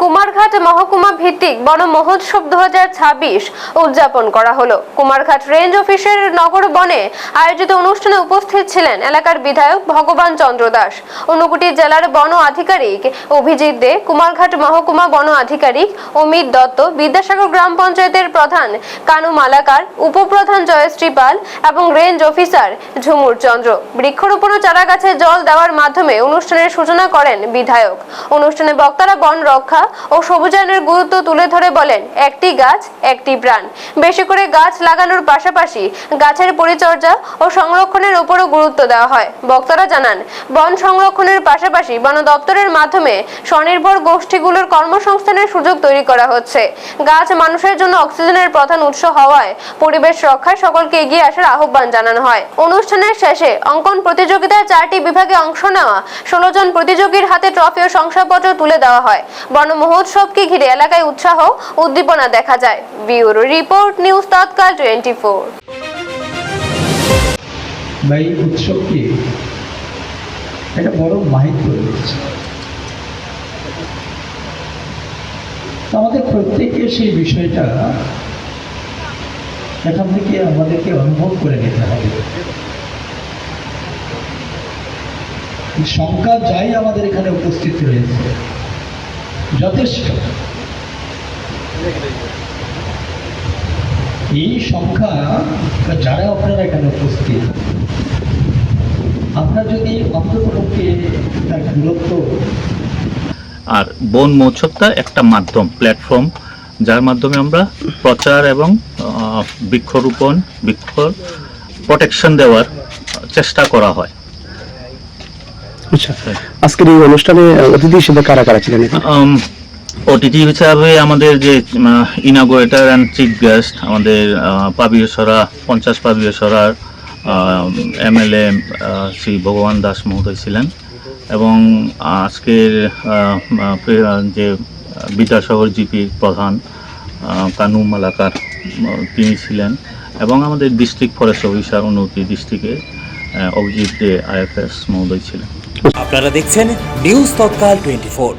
কুমারঘাট মহকুমা ভিত্তিক বন মহোৎসব 2026 উদযাপন করা হলো। কুমারঘাট রেঞ্জ অফিসের নগর বনে আয়োজিত অনুষ্ঠানে উপস্থিত ছিলেন এলাকার বিধায়ক ভগবান চন্দ্র দাস, ঊনকোটি জেলার বন আধিকারিক অভিজিৎ দে, কুমারঘাট মহকুমা বন আধিকারিক অমিত দত্ত, বিদ্যাসাগর গ্রাম পঞ্চায়েতের প্রধান কানু মালাকার, উপপ্রধান জয়শ্রী পাল এবং রেঞ্জ অফিসার ঝুমুর চন্দ্র। বৃক্ষরোপণ ও চারা গাছে জল দেওয়ার মাধ্যমে অনুষ্ঠানের সূচনা করেন বিধায়ক। অনুষ্ঠানে বক্তারা বন রক্ষা ও সবুজায়নের গুরুত্ব তুলে ধরে বলেন, একটি গাছ একটি প্রাণ। বেশি করে গাছ লাগানোর পাশাপাশি গাছের পরিচর্যা ও সংরক্ষণের উপরও গুরুত্ব দেওয়া হয়। বক্তারা জানান, বন সংরক্ষণের পাশাপাশি বন দপ্তরের মাধ্যমে স্বনির্ভর গোষ্ঠীগুলোর কর্মসংস্থানের সুযোগ তৈরি করা হচ্ছে। গাছ মানুষের জন্য অক্সিজেনের প্রধান উৎস হওয়ায় পরিবেশ রক্ষায় সকলকে এগিয়ে আসার আহ্বান জানানো হয়। অনুষ্ঠানের শেষে অঙ্কন প্রতিযোগিতায় 4টি বিভাগে অংশ নেওয়া 16 জন প্রতিযোগীর হাতে ট্রফি ও শংসাপত্র তুলে দেওয়া হয়। বন মহোৎসবকে ঘিরে এলাকায় উৎসাহ উদ্দীপনা দেখা যায়। ব্যুরো রিপোর্ট, নিউজ তৎকাল 24। এই উৎসবকে একটা বড় মাহিত্য রয়েছে। আমাদের প্রত্যেকে সেই বিষয়টা এখান থেকে আমাদেরকে অনুভব করে নিতে হবে। সংখ্যা যাই আমাদের এখানে উপস্থিত রয়েছে যথেষ্ট। এই সংখ্যা যারা আপনারা এখানে উপস্থিত, আপনারা যদি অন্ততপক্ষে তার গুরুত্ব আর বন মহোৎসবটা একটা মাধ্যম, প্ল্যাটফর্ম, যার মাধ্যমে আমরা প্রচার এবং বৃক্ষরোপণ, বৃক্ষ প্রোটেকশন দেওয়ার চেষ্টা করা হয়। আচ্ছা, আজকের এই অনুষ্ঠানে অতিথি হিসেবে কারা কারা ছিলেন? অতিথি হিসাবে আমাদের যে ইনাগোরেটর অ্যান্ড চিফ গেস্ট আমাদের পাবিয়েসরা 50 পাবিয়েসরার MLA শ্রী ভগবান দাস মহোদয় ছিলেন, এবং আজকের যে বিদ্যাসাগর জিপির প্রধান কানু মালাকার তিনি ছিলেন, এবং আমাদের ডিস্ট্রিক্ট ফরেস্ট অফিসার ঊনকোটি ডিস্ট্রিক্টের অভিজিৎ দে IFS মহোদয় ছিলেন। আপনারা দেখছেন নিউজ তৎকাল 24।